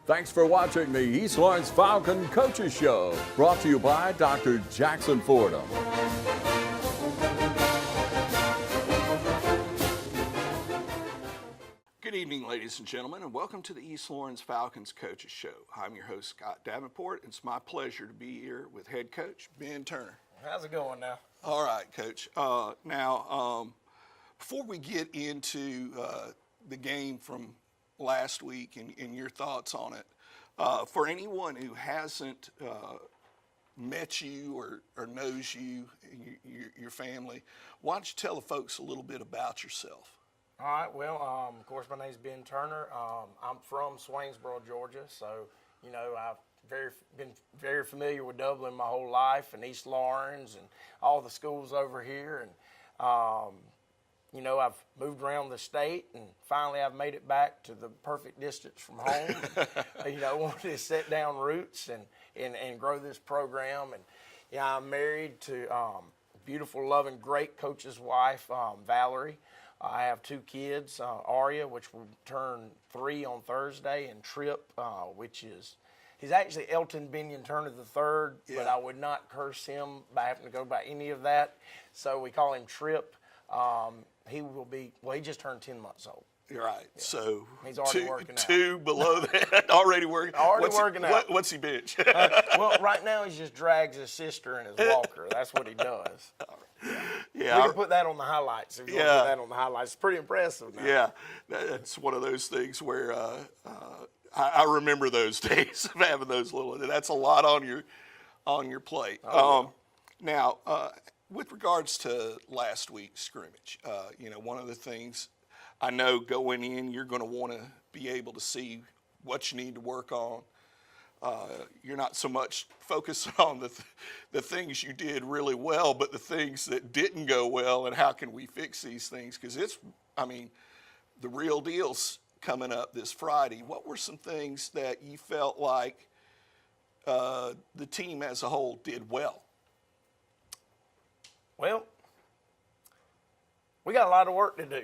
Thanks for watching the East Lawrence Falcon Coaches Show, brought to you by Dr. Jackson Fordham. Good evening, ladies and gentlemen, and welcome to the East Lawrence Falcons Coaches Show. I'm your host, Scott Davenport. It's my pleasure to be here with head coach Ben Turner. How's it going now? All right, Coach. Before we get into the game from last week and your thoughts on it, for anyone who hasn't met you or knows you and your family, why don't you tell the folks a little bit about yourself? All right, well, of course, my name's Ben Turner. I'm from Swainsboro, Georgia, so, I've been very familiar with Dublin my whole life, and East Lawrence and all the schools over here, and, I've moved around the state, and finally I've made it back to the perfect distance from home. Wanted to set down roots and grow this program, and, I'm married to beautiful, loving, great coach's wife, Valerie. I have two kids, Aria, which will turn 3 on Thursday, and Trip, he's actually Elton Binion Turner III, but I would not curse him by having to go by any of that. So we call him Trip. He just turned 10 months old. You're right. Yeah. So he's already working out. 2 below that, already working. Working out. What's he bench? Well, right now he just drags his sister in his walker. That's what he does. Yeah, we can put that on the highlights. If you want to put that on the highlights, it's pretty impressive now. Yeah, that's one of those things where I remember those days of having those little. That's a lot on your plate. Now, with regards to last week's scrimmage, one of the things I know going in, you're going to want to be able to see what you need to work on. You're not so much focused on the things you did really well, but the things that didn't go well and how can we fix these things? Because the real deal's coming up this Friday. What were some things that you felt like the team as a whole did well? Well, we got a lot of work to do.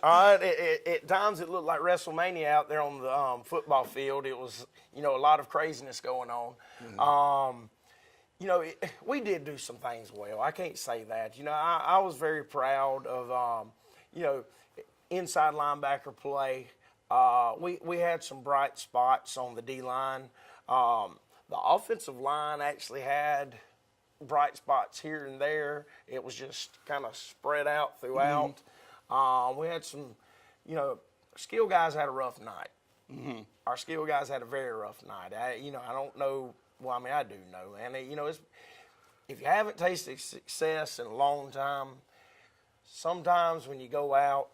All right, at times it looked like WrestleMania out there on the football field. It was, a lot of craziness going on. Mm-hmm. We did do some things well. I can't say that. I was very proud of, inside linebacker play. We had some bright spots on the D-line. The offensive line actually had bright spots here and there. It was just kind of spread out throughout. Mm-hmm. We had some, skill guys had a rough night. Mm-hmm. Our skill guys had a very rough night. I don't know. Well, I do know. And, if you haven't tasted success in a long time, sometimes when you go out,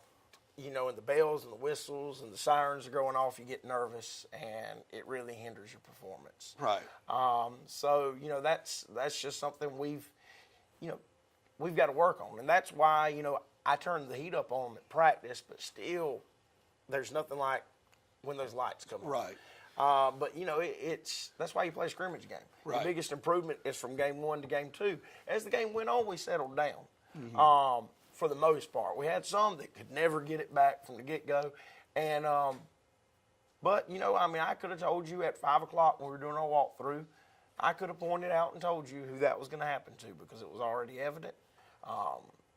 and the bells and the whistles and the sirens are going off, you get nervous, and it really hinders your performance. Right. So, that's just something we've got to work on. And that's why, I turned the heat up on them at practice, but still there's nothing like when those lights come on. Right. But, that's why you play a scrimmage game. Right. The biggest improvement is from game 1 to game 2. As the game went on, we settled down. Mm-hmm. For the most part. We had some that could never get it back from the get-go. And, but, I could have told you at 5 o'clock when we were doing our walkthrough, I could have pointed out and told you who that was going to happen to because it was already evident.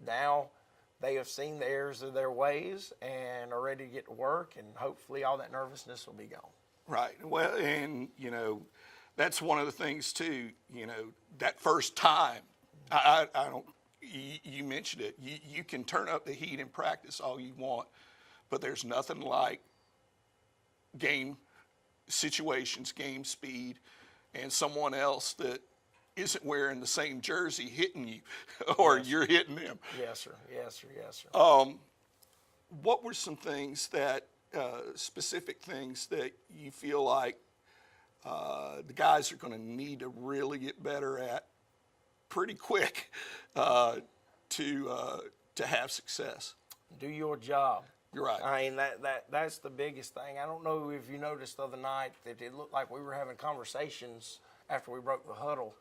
Now they have seen the errors of their ways and are ready to get to work, and hopefully all that nervousness will be gone. Right. Well, and, that's one of the things, too, that first time, I don't – you mentioned it. You can turn up the heat in practice all you want, but there's nothing like game situations, game speed, and someone else that isn't wearing the same jersey hitting you or you're hitting them. Yes, sir. Yes, sir. Yes, sir. What were some things that, specific things that you feel like the guys are going to need to really get better at pretty quick to have success? Do your job. You're right. That's the biggest thing. I don't know if you noticed the other night that it looked like we were having conversations after we broke the huddle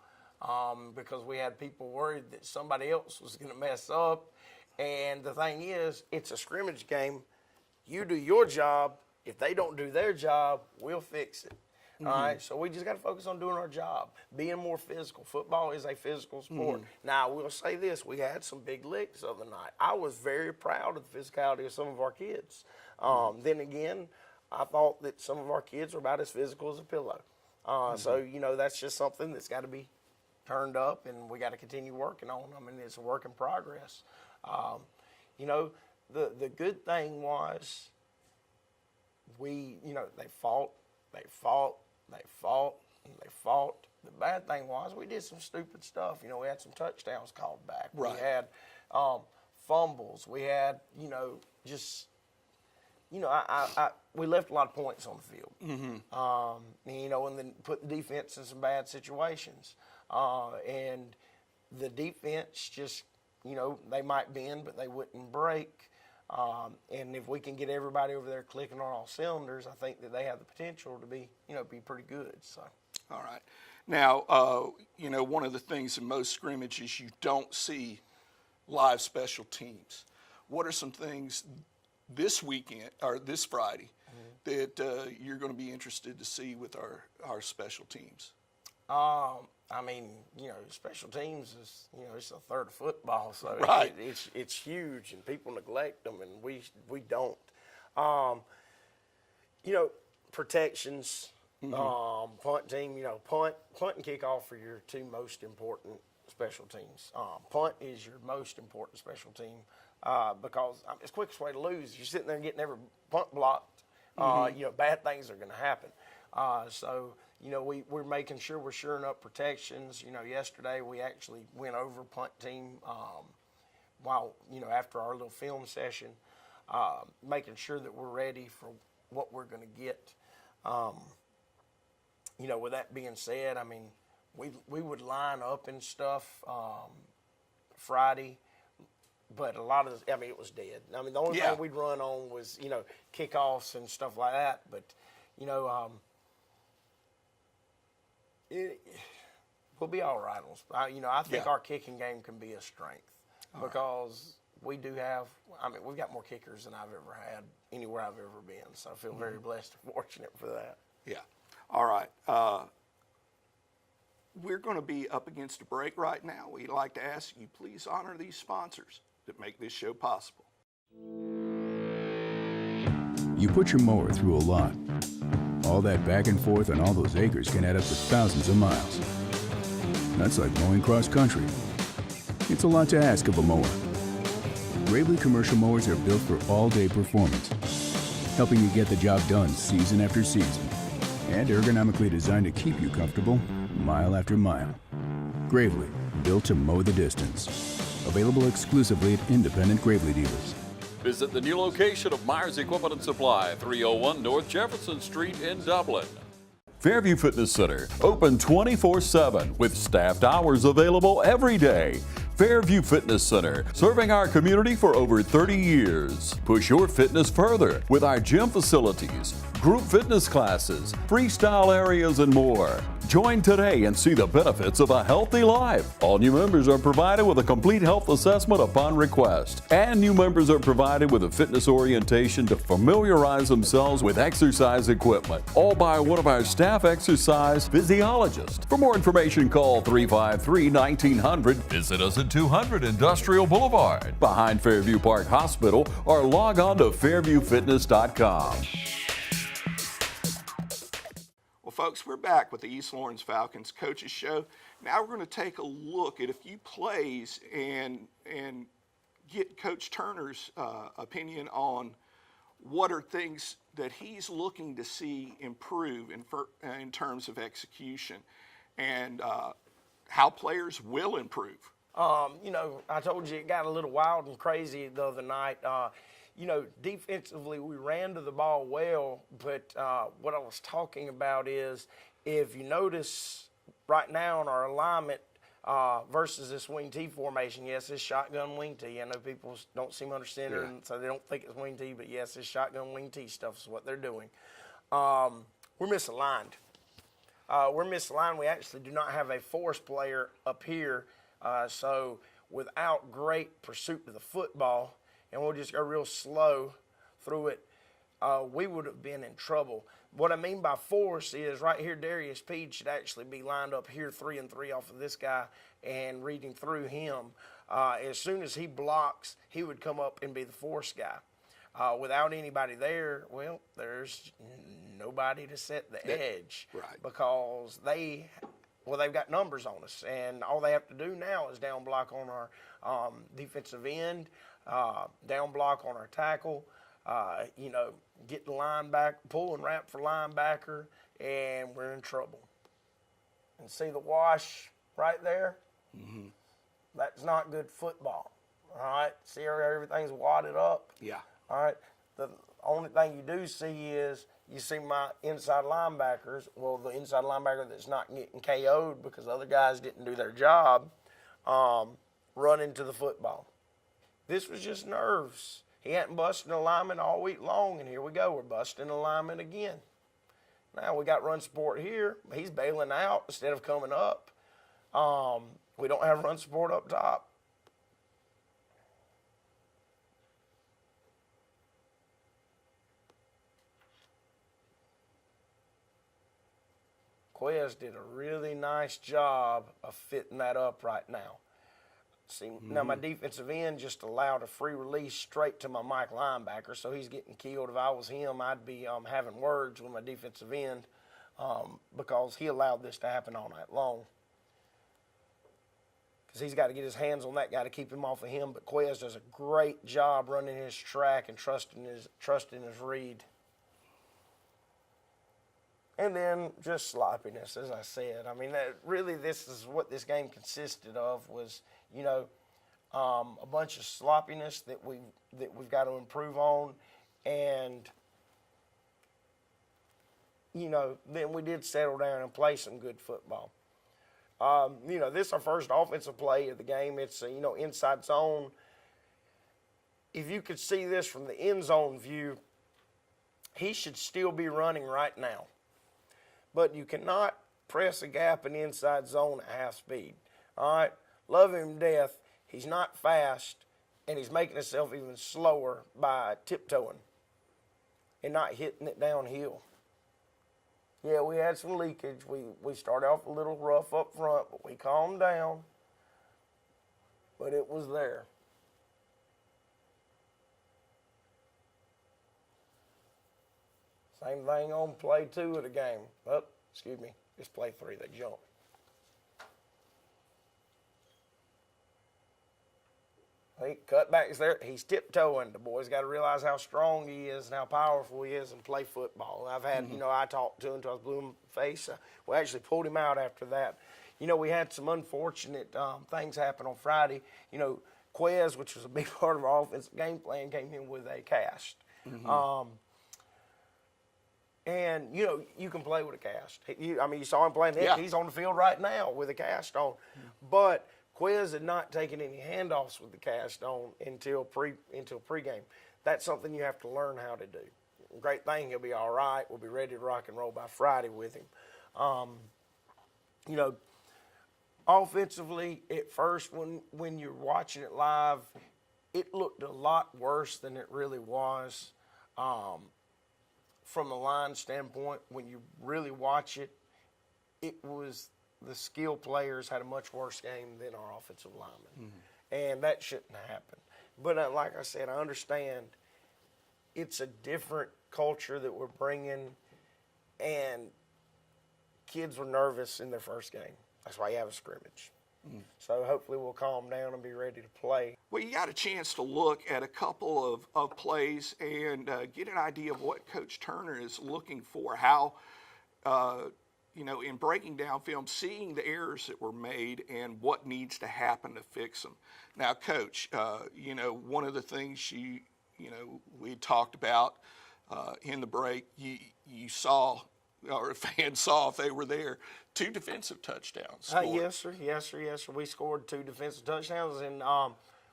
because we had people worried that somebody else was going to mess up. And the thing is, it's a scrimmage game. You do your job, if they don't do their job, we'll fix it. All right, so we just got to focus on doing our job, being more physical. Football is a physical sport. Now, I will say this. We had some big licks the other night. I was very proud of the physicality of some of our kids. Then again, I thought that some of our kids were about as physical as a pillow. So, you know, that's just something that's got to be turned up, and we got to continue working on. I mean, it's a work in progress. You know, the good thing was they fought. The bad thing was we did some stupid stuff. You know, we had some touchdowns called back. Right. We had fumbles. We had, we left a lot of points on the field. And then put the defense in some bad situations. And the defense just, they might bend, but they wouldn't break. And if we can get everybody over there clicking on all cylinders, I think that they have the potential to be pretty good. So, all right. Now, one of the things in most scrimmages you don't see live special teams. What are some things this weekend or this Friday that you're going to be interested to see with our special teams? Special teams is, it's a third of football, so right. it's huge, and people neglect them, and we don't. Protections, punt team, punt and kickoff are your two most important special teams. Punt is your most important special team because it's the quickest way to lose. You're sitting there getting every punt blocked, bad things are going to happen. We're making sure we're shoring up protections. Yesterday we actually went over punt team after our little film session, making sure that we're ready for what we're going to get. With that being said, we would line up and stuff Friday, but a lot of it was dead. The only thing we'd run on was, kickoffs and stuff like that, but, we'll be all right. I think our kicking game can be a strength because we do have, we've got more kickers than I've ever had anywhere I've ever been. So I feel very blessed and fortunate for that. Yeah. All right. We're going to be up against a break right now. We'd like to ask you, please honor these sponsors that make this show possible. You put your mower through a lot. All that back and forth on all those acres can add up to thousands of miles. That's like mowing cross country. It's a lot to ask of a mower. Gravely commercial mowers are built for all-day performance, helping you get the job done season after season, and ergonomically designed to keep you comfortable mile after mile. Gravely, built to mow the distance. Available exclusively at independent Gravely dealers. Visit the new location of Myers Equipment and Supply, 301 North Jefferson Street in Dublin. Fairview Fitness Center, open 24/7 with staffed hours available every day. Fairview Fitness Center, serving our community for over 30 years. Push your fitness further with our gym facilities, group fitness classes, freestyle areas, and more. Join today and see the benefits of a healthy life. All new members are provided with a complete health assessment upon request. And new members are provided with a fitness orientation to familiarize themselves with exercise equipment, all by one of our staff exercise physiologists. For more information, call 353-1900. Visit us at 200 Industrial Boulevard, behind Fairview Park Hospital, or log on to fairviewfitness.com. Well, folks, we're back with the East Lawrence Falcons Coaches Show. Now we're going to take a look at a few plays and get Coach Turner's opinion on what are things that he's looking to see improve in terms of execution and how players will improve. I told you it got a little wild and crazy the other night. Defensively, we ran to the ball well, but what I was talking about is if you notice right now in our alignment versus this wing T formation, yes, it's shotgun wing T. I know people don't seem to understand it, and so they don't think it's wing T, but yes, it's shotgun wing T stuff is what they're doing. We're misaligned. We actually do not have a force player up here, so without great pursuit of the football, and we'll just go real slow through it. we would have been in trouble. What I mean by force is right here, Darius Pede should actually be lined up here 3-3 off of this guy and reading through him. As soon as he blocks, he would come up and be the force guy. Without anybody there, well, there's nobody to set the edge. Right. Because they've got numbers on us, and all they have to do now is down block on our defensive end, down block on our tackle, get the linebacker, pull and wrap for linebacker, and we're in trouble. And see the wash right there? Mm-hmm. That's not good football. All right? See how everything's wadded up? Yeah. All right? The only thing you do see is you see my inside linebackers, well, the inside linebacker that's not getting KO'd because other guys didn't do their job, run into the football. This was just nerves. He hadn't busted an alignment all week long, and here we go. We're busting alignment again. Now we got run support here. He's bailing out instead of coming up. We don't have run support up top. Quez did a really nice job of fitting that up right now. See, now my defensive end just allowed a free release straight to my Mike linebacker, so he's getting killed. If I was him, I'd be having words with my defensive end because he allowed this to happen all night long. Because he's got to get his hands on that guy to keep him off of him. But Quez does a great job running his track and trusting his read. And then just sloppiness, as I said. I mean, really this is what this game consisted of was, a bunch of sloppiness that we've got to improve on. And, then we did settle down and play some good football. This is our first offensive play of the game. It's, inside zone. If you could see this from the end zone view, he should still be running right now. But you cannot press a gap in inside zone at half speed. All right? Love him to death. He's not fast, and he's making himself even slower by tiptoeing and not hitting it downhill. Yeah, we had some leakage. We started off a little rough up front, but we calmed down. But it was there. Same thing on play 2 of the game. It's play 3, they jumped. Cutback's there. He's tiptoeing. The boy's got to realize how strong he is and how powerful he is and play football. I've had, I talked to him until I was blue in the face. We actually pulled him out after that. We had some unfortunate things happen on Friday. Quez, which was a big part of our offensive game plan, came in with a cast. And, you can play with a cast. You saw him playing. Yeah. He's on the field right now with a cast on. But Quez had not taken any handoffs with the cast on until pregame. That's something you have to learn how to do. Great thing, he'll be all right. We'll be ready to rock and roll by Friday with him. Offensively, at first, when you're watching it live, it looked a lot worse than it really was. From a line standpoint, when you really watch it, it was the skill players had a much worse game than our offensive linemen. And that shouldn't happen. But like I said, I understand it's a different culture that we're bringing, and kids were nervous in their first game. That's why you have a scrimmage. So hopefully we'll calm down and be ready to play. Well, you got a chance to look at a couple of plays and get an idea of what Coach Turner is looking for, how, in breaking down film, seeing the errors that were made and what needs to happen to fix them. Now, Coach, one of the things we talked about in the break, you saw, or fans saw if they were there, 2 defensive touchdowns scored. Yes, sir. We scored 2 defensive touchdowns, and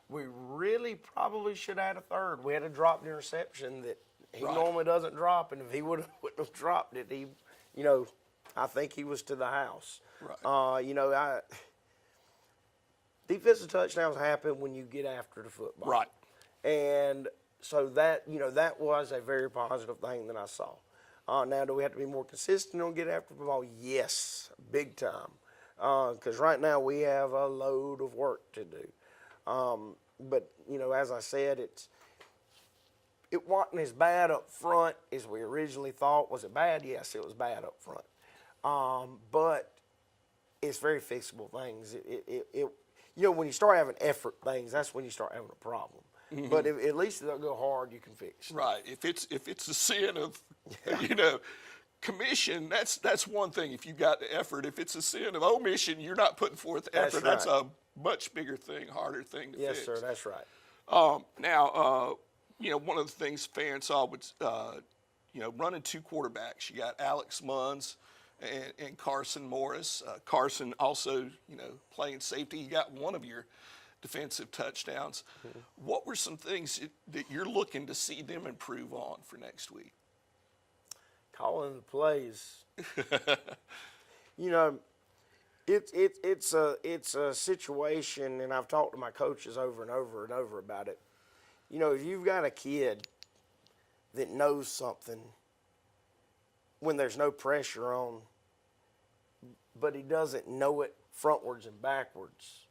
we really probably should have had a third. We had a dropped interception that he normally doesn't drop, and if he wouldn't have dropped it, I think he was to the house. Right. Defensive touchdowns happen when you get after the football. Right. And so that, that was a very positive thing that I saw. Now, do we have to be more consistent on get after the ball? Yes, big time. Because right now we have a load of work to do. But, as I said, it wasn't as bad up front as we originally thought. Was it bad? Yes, it was bad up front. But it's very fixable things. When you start having effort things, that's when you start having a problem. Mm-hmm. But if, at least if they'll go hard, you can fix it. Right. If it's a sin of, commission, that's one thing. If you got the effort, if it's a sin of omission, you're not putting forth effort. That's a much bigger thing, harder thing to fix. Yes, sir. That's right. Now, one of the things fans saw was, running two quarterbacks. You got Alex Munns and Carson Morris. Carson also, playing safety. You got one of your defensive touchdowns. Mm-hmm. What were some things that you're looking to see them improve on for next week? Calling the plays. It's a situation, and I've talked to my coaches over and over and over about it. If you've got a kid that knows something when there's no pressure on, but he doesn't know it frontwards and backwards,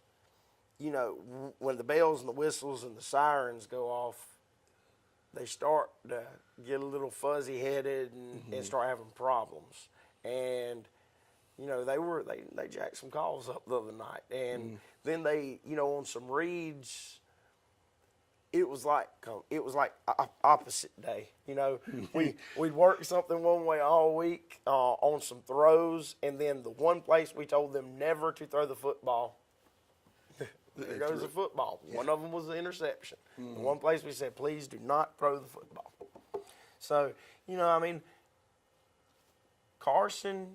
when the bells and the whistles and the sirens go off, they start to get a little fuzzy-headed and start having problems. And, they jacked some calls up the other night. And then they, on some reads, it was like opposite day. We'd work something one way all week on some throws, and then the one place we told them never to throw the football, there goes the football. Yeah. One of them was the interception. Mm-hmm. The one place we said, please do not throw the football. So, Carson,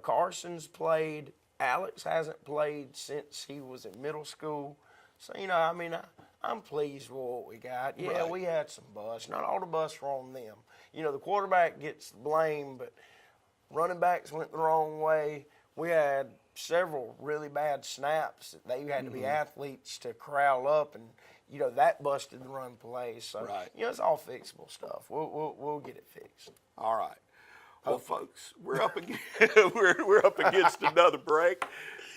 Carson's played. Alex hasn't played since he was in middle school. So, I'm pleased with what we got. Yeah, right. We had some busts. Not all the busts were on them. The quarterback gets blamed, but running backs went the wrong way. We had several really bad snaps that they had to be athletes to corral up, and that busted the run plays. So right. It's all fixable stuff. We'll get it fixed. All right. Well, folks, we're up we're up against another break.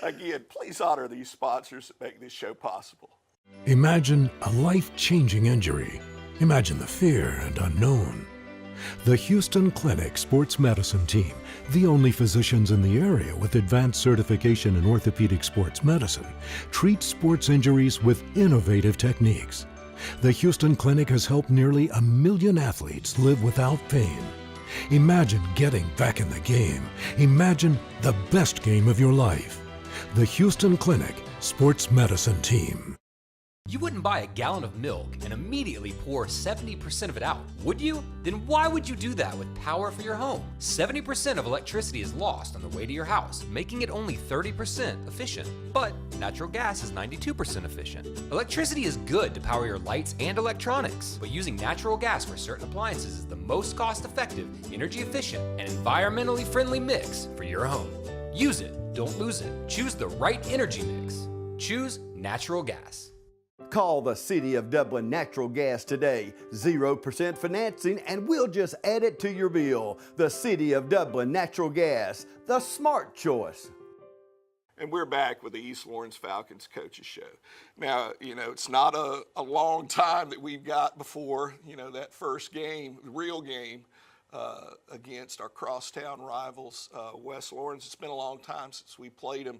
Again, please honor these sponsors that make this show possible. Imagine a life-changing injury. Imagine the fear and unknown. The Houston Clinic Sports Medicine Team, the only physicians in the area with advanced certification in orthopedic sports medicine, treats sports injuries with innovative techniques. The Houston Clinic has helped nearly 1 million athletes live without pain. Imagine getting back in the game. Imagine the best game of your life. The Houston Clinic Sports Medicine Team. You wouldn't buy a gallon of milk and immediately pour 70% of it out, would you? Then why would you do that with power for your home? 70% of electricity is lost on the way to your house, making it only 30% efficient. But natural gas is 92% efficient. Electricity is good to power your lights and electronics, but using natural gas for certain appliances is the most cost-effective, energy-efficient, and environmentally friendly mix for your home. Use it, don't lose it. Choose the right energy mix. Choose natural gas. Call the City of Dublin Natural Gas today. 0% financing, and we'll just add it to your bill. The City of Dublin Natural Gas, the smart choice. And we're back with the East Lawrence Falcons Coaches Show. Now, it's not a long time that we've got before, that first game, the real game, against our crosstown rivals, West Lawrence. It's been a long time since we played them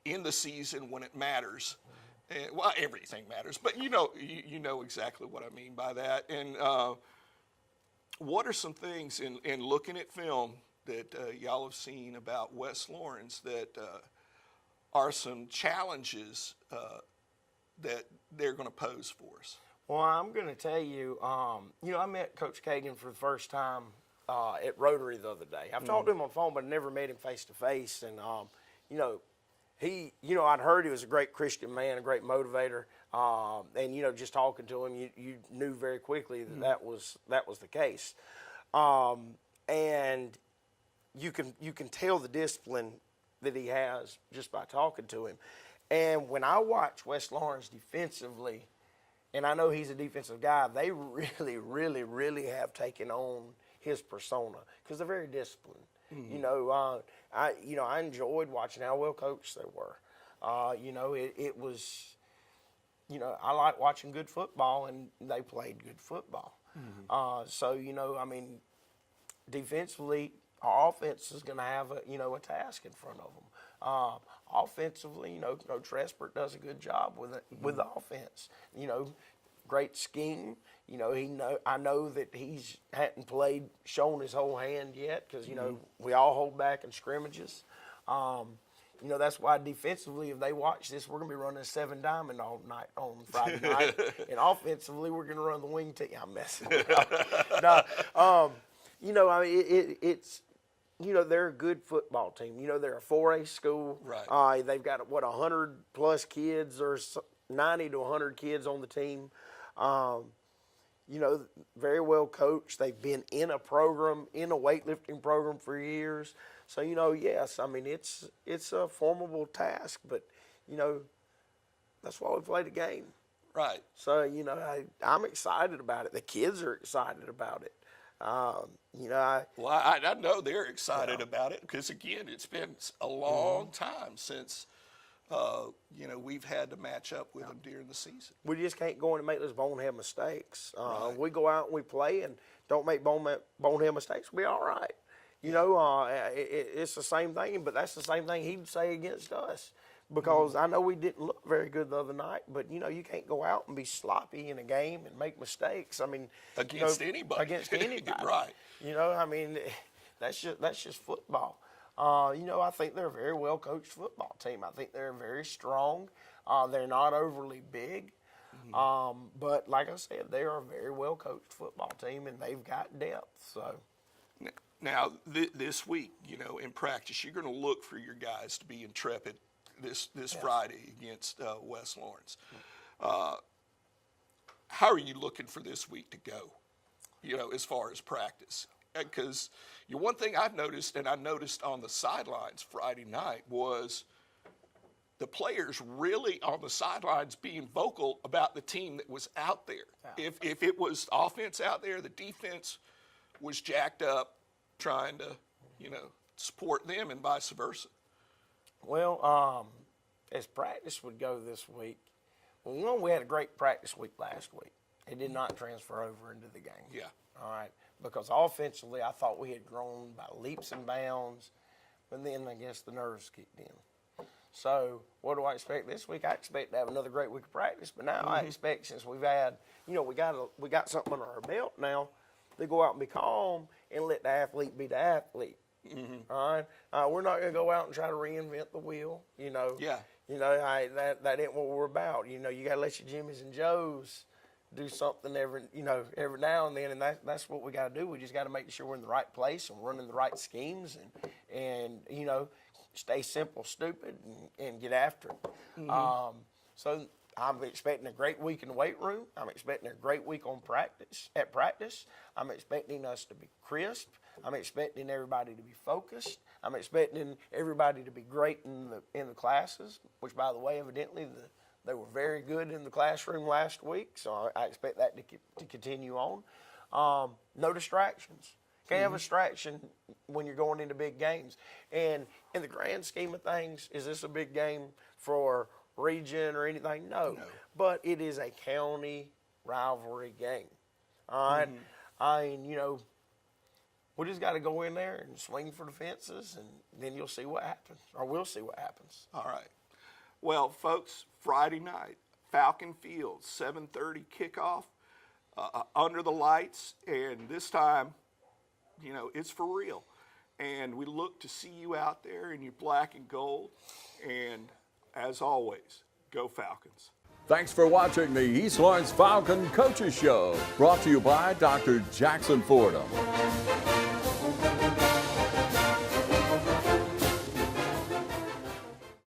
in the season when it matters. And, well, everything matters, but you know exactly what I mean by that. And what are some things in looking at film that y'all have seen about West Lawrence that are some challenges that they're going to pose for us? Well, I'm going to tell you, I met Coach Kagan for the first time at Rotary the other day. I've talked to him on the phone, but I never met him face to face. And, he, I'd heard he was a great Christian man, a great motivator. And, just talking to him, you knew very quickly that was the case. And you can tell the discipline that he has just by talking to him. And when I watch West Lawrence defensively, and I know he's a defensive guy, they really have taken on his persona because they're very disciplined. You know, I enjoyed watching how well coached they were. You know, it was, you know, I like watching good football, and they played good football. So, you know, I mean, defensively, our offense is going to have a task in front of them. Offensively, you know, Coach Respert does a good job with it, with the offense. You know, great scheme. You know, I know that he's hadn't shown his whole hand yet because, you know, we all hold back in scrimmages. You know, that's why defensively, if they watch this, we're going to be running a 7 diamond all night on Friday night. And offensively, we're going to run the wing tee. I'm messing with no, you know, I mean, it's, you know, they're a good football team. You know, they're a 4A school. Right. They've got, 100 plus kids or 90 to 100 kids on the team. You know, very well coached. They've been in a program, in a weightlifting program for years. So, you know, yes, I mean, it's a formidable task, but, you know, that's why we play the game. Right. So, you know, I'm excited about it. The kids are excited about it. You know, I know they're excited about it because, again, it's been a long time since, you know, we've had to match up with them during the season. we just can't go in and make those bonehead mistakes. Right. We go out and we play and don't make bonehead mistakes, we'll be all right. You know, it's the same thing, but that's the same thing he'd say against us. Because I know we didn't look very good the other night, but, you know, you can't go out and be sloppy in a game and make mistakes. I mean, Against anybody. Against anybody. Right. You know, I mean, that's just football. You know, I think they're a very well coached football team. I think they're very strong. They're not overly big. But like I said, they are a very well coached football team, and they've got depth. So. Now, this week, you know, in practice, you're going to look for your guys to be intrepid this Friday against West Lawrence. How are you looking for this week to go, you know, as far as practice? Because one thing I've noticed, and I noticed on the sidelines Friday night, was the players really on the sidelines being vocal about the team that was out there. Yeah. If it was offense out there, the defense was jacked up trying to, you know, support them and vice versa. Well, as practice would go this week, well, you know, we had a great practice week last week. It did not transfer over into the game. Yeah. All right. Because offensively, I thought we had grown by leaps and bounds, but then I guess the nerves kicked in. So what do I expect this week? I expect to have another great week of practice, but now I expect, since we've had, you know, we got something under our belt now, to go out and be calm and let the athlete be the athlete. All right, we're not going to go out and try to reinvent the wheel. You know, You know, that ain't what we're about. You know, you got to let your Jimmys and Joes do something every now and then, and that's what we got to do. We just got to make sure we're in the right place and running the right schemes, and you know, stay simple, stupid, and get after it. So I'm expecting a great week in the weight room. I'm expecting a great week at practice. I'm expecting us to be crisp. I'm expecting everybody to be focused. I'm expecting everybody to be great in the classes, which, by the way, evidently they were very good in the classroom last week, so I expect that to continue on. No distractions. Can't have a distraction when you're going into big games. And in the grand scheme of things, is this a big game for region or anything? No. But it is a county rivalry game. All right? I mean, you know, we just got to go in there and swing for the fences, and then you'll see what happens, or we'll see what happens. All right. Well, folks, Friday night, Falcon Field, 7:30 kickoff, under the lights, and this time, you know, it's for real. And we look to see you out there in your black and gold, and as always, go Falcons. Thanks for watching the East Lawrence Falcon Coaches Show, brought to you by Dr. Jackson Fordham.